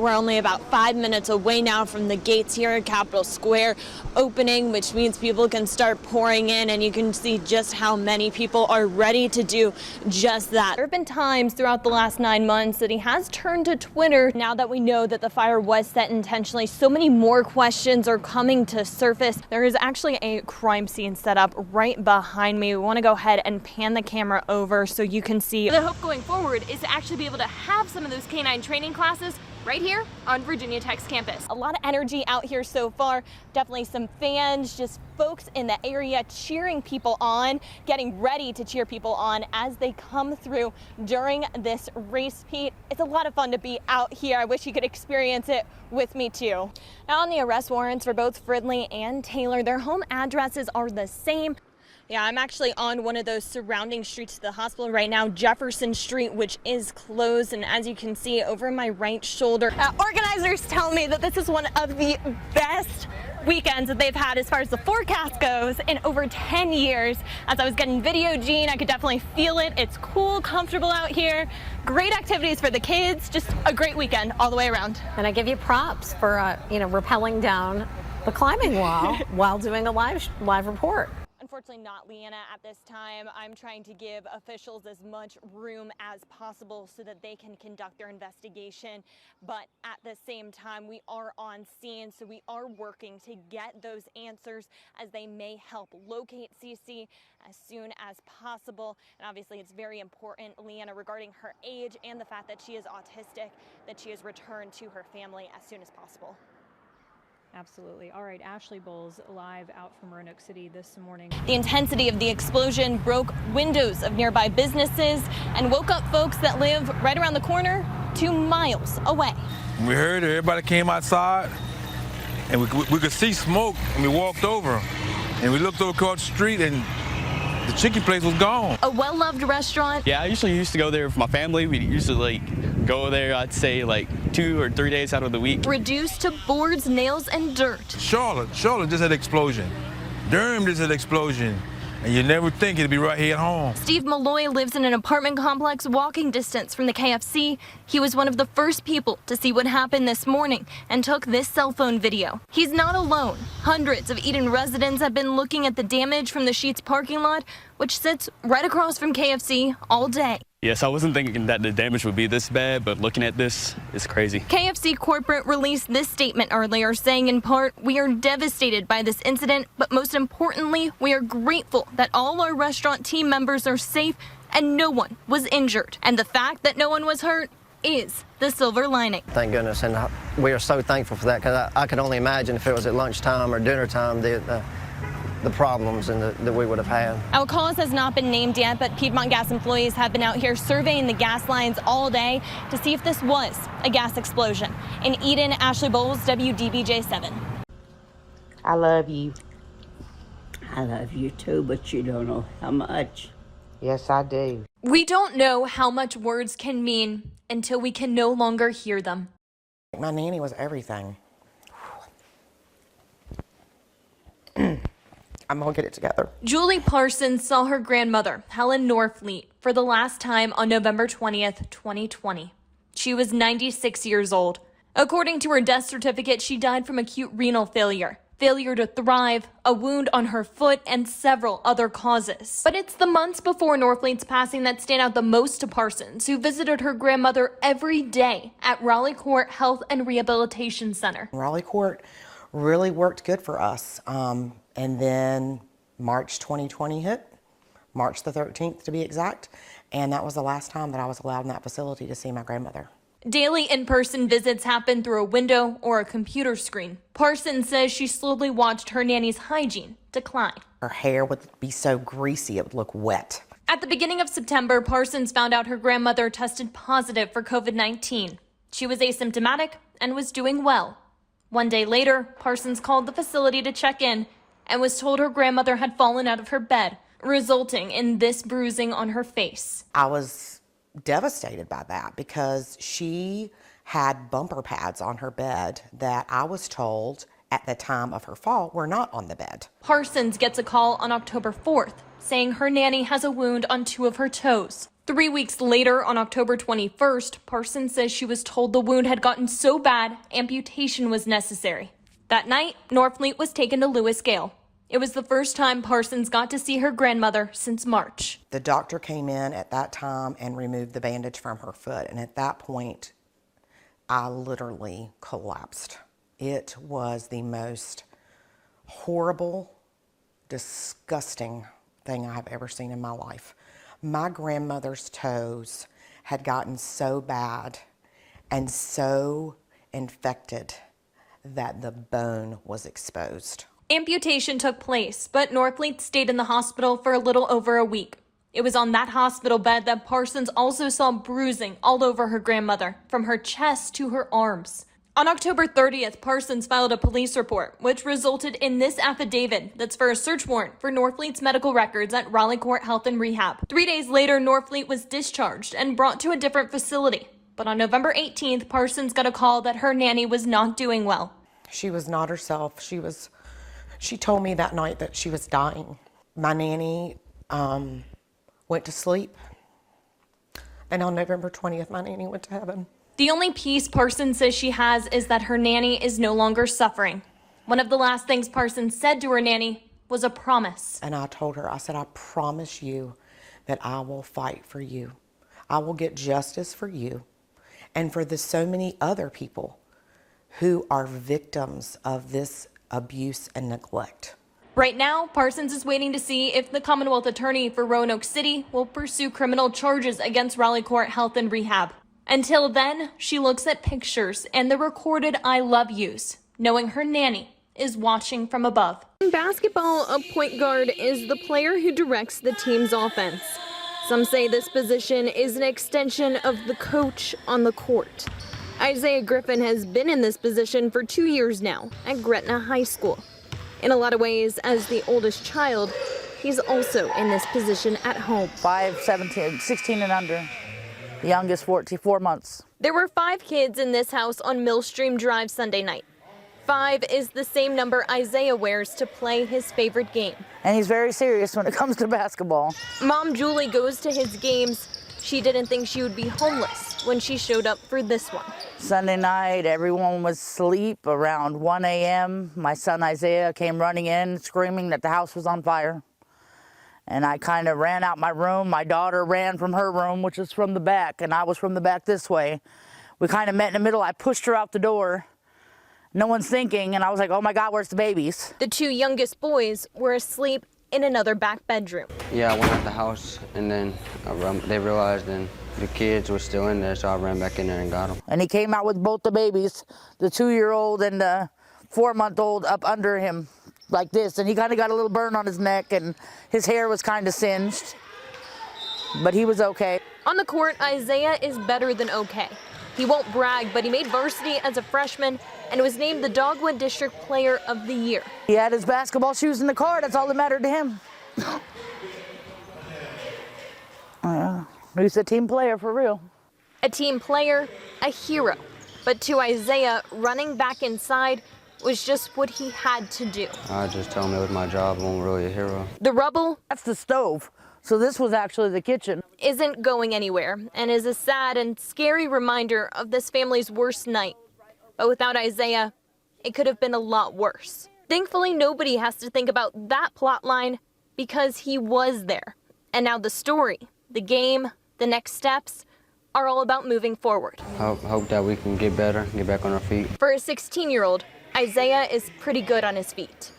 We're only about 5 minutes away now from the gates here at Capitol Square opening, which means people can start pouring in, and you can see just how many people are ready to do just that. There have been times throughout the last 9 months that he has turned to Twitter. Now that we know that the fire was set intentionally, so many more questions are coming to surface. There is actually a crime scene set up right behind me. We want to go ahead and pan the camera over so you can see. The hope going forward is to actually be able to have some of those canine training classes right here on Virginia Tech's campus. A lot of energy out here so far. Definitely some fans, just folks in the area cheering people on, getting ready to cheer people on as they come through during this race, Pete. It's a lot of fun to be out here. I wish you could experience it with me too. Now on the arrest warrants for both Fridley and Taylor, their home addresses are the same. Yeah, I'm actually on one of those surrounding streets to the hospital right now, Jefferson Street, which is closed. And as you can see over my right shoulder, organizers tell me that this is one of the best weekends that they've had as far as the forecast goes in over 10 years. As I was getting video, Gene, I could definitely feel it. It's cool, comfortable out here. Great activities for the kids. Just a great weekend all the way around. And I give you props for, rappelling down the climbing wall while doing a live report. Unfortunately not, Leanna, at this time. I'm trying to give officials as much room as possible so that they can conduct their investigation. But at the same time, we are on scene, so we are working to get those answers as they may help locate Cece as soon as possible. And obviously, it's very important, Leanna, regarding her age and the fact that she is autistic, that she is returned to her family as soon as possible. Absolutely. All right, Ashley Boles live out from Roanoke City this morning. The intensity of the explosion broke windows of nearby businesses and woke up folks that live right around the corner 2 miles away. We heard it, everybody came outside and we could see smoke, and we walked over and we looked over across the street and the chicken place was gone. A well-loved restaurant. Yeah, I usually used to go there with my family. We used to go there, I'd say 2 or 3 days out of the week. Reduced to boards, nails, and dirt. Charlotte just had an explosion. Durham just had an explosion. And you never think it'd be right here at home. Steve Malloy lives in an apartment complex walking distance from the KFC. He was one of the first people to see what happened this morning and took this cell phone video. He's not alone. Hundreds of Eden residents have been looking at the damage from the Sheetz parking lot, which sits right across from KFC all day. Yes, I wasn't thinking that the damage would be this bad, but looking at this, it's crazy. KFC corporate released this statement earlier, saying in part, "We are devastated by this incident, but most importantly, we are grateful that all our restaurant team members are safe and no one was injured. And the fact that no one was hurt is the silver lining." Thank goodness, and we are so thankful for that, because I could only imagine if it was at lunchtime or dinner time, the problems that we would have had. Our cause has not been named yet, but Piedmont Gas employees have been out here surveying the gas lines all day to see if this was a gas explosion. In Eden, Ashley Bowles, WDBJ7. I love you. I love you too, but you don't know how much. Yes, I do. We don't know how much words can mean until we can no longer hear them. My nanny was everything. I'm gonna get it together. Julie Parsons saw her grandmother, Helen Norfleet, for the last time on November 20th, 2020. She was 96 years old. According to her death certificate, she died from acute renal failure to thrive, a wound on her foot, and several other causes. But it's the months before Norfleet's passing that stand out the most to Parsons, who visited her grandmother every day at Raleigh Court Health and Rehabilitation Center. Raleigh Court really worked good for us. And then March 2020 hit, March the 13th to be exact, and that was the last time that I was allowed in that facility to see my grandmother. Daily in-person visits happen through a window or a computer screen. Parsons says she slowly watched her nanny's hygiene decline. Her hair would be so greasy it would look wet. At the beginning of September, Parsons found out her grandmother tested positive for COVID-19. She was asymptomatic and was doing well. One day later, Parsons called the facility to check in and was told her grandmother had fallen out of her bed, resulting in this bruising on her face. I was devastated by that because she had bumper pads on her bed that I was told at the time of her fall were not on the bed. Parsons gets a call on October 4th saying her nanny has a wound on 2 of her toes. 3 weeks later, on October 21st, Parsons says she was told the wound had gotten so bad, amputation was necessary. That night, Norfleet was taken to Lewis Gale. It was the first time Parsons got to see her grandmother since March. The doctor came in at that time and removed the bandage from her foot. And at that point, I literally collapsed. It was the most horrible, disgusting thing I have ever seen in my life. My grandmother's toes had gotten so bad and so infected that the bone was exposed. Amputation took place, but Norfleet stayed in the hospital for a little over a week. It was on that hospital bed that Parsons also saw bruising all over her grandmother, from her chest to her arms. On October 30th, Parsons filed a police report, which resulted in this affidavit that's for a search warrant for Norfleet's medical records at Raleigh Court Health and Rehab. 3 days later, Norfleet was discharged and brought to a different facility. But on November 18th, Parsons got a call that her nanny was not doing well. She was not herself. She told me that night that she was dying. My nanny went to sleep, and on November 20th, my nanny went to heaven. The only peace Parsons says she has is that her nanny is no longer suffering. One of the last things Parsons said to her nanny was a promise. And I told her, I said, I promise you that I will fight for you. I will get justice for you and for the so many other people who are victims of this abuse and neglect. Right now, Parsons is waiting to see if the Commonwealth Attorney for Roanoke City will pursue criminal charges against Raleigh Court Health and Rehab. Until then, she looks at pictures and the recorded I love yous, knowing her nanny is watching from above. In basketball, a point guard is the player who directs the team's offense. Some say this position is an extension of the coach on the court. Isaiah Griffin has been in this position for 2 years now at Gretna High School. In a lot of ways, as the oldest child, he's also in this position at home. 5, 17, 16 and under. The youngest 4 months. There were 5 kids in this house on Millstream Drive Sunday night. 5 is the same number Isaiah wears to play his favorite game. And he's very serious when it comes to basketball. Mom Julie goes to his games. She didn't think she would be homeless when she showed up for this one. Sunday night, everyone was asleep around 1 a.m. My son Isaiah came running in screaming that the house was on fire. And I kind of ran out my room. My daughter ran from her room, which is from the back, and I was from the back this way. We kind of met in the middle. I pushed her out the door. No one's thinking, and I was like, oh my God, where's the babies? The 2 youngest boys were asleep in another back bedroom. Yeah, I went out the house, and then they realized and the kids were still in there, so I ran back in there and got them. And he came out with both the babies, the 2-year-old and the 4-month-old up under him like this, and he kind of got a little burn on his neck, and his hair was kind of singed, but he was okay. On the court, Isaiah is better than okay. He won't brag, but he made varsity as a freshman and was named the Dogwood District Player of the Year. He had his basketball shoes in the car. That's all that mattered to him. He's a team player for real. A team player, a hero. But to Isaiah, running back inside was just what he had to do. I just told him it was my job. I wasn't really a hero. The rubble, that's the stove. So this was actually the kitchen. Isn't going anywhere and is a sad and scary reminder of this family's worst night. But without Isaiah, it could have been a lot worse. Thankfully, nobody has to think about that plot line because he was there. And now the story, the game, the next steps are all about moving forward. Hope that we can get better, get back on our feet. For a 16-year-old, Isaiah is pretty good on his feet.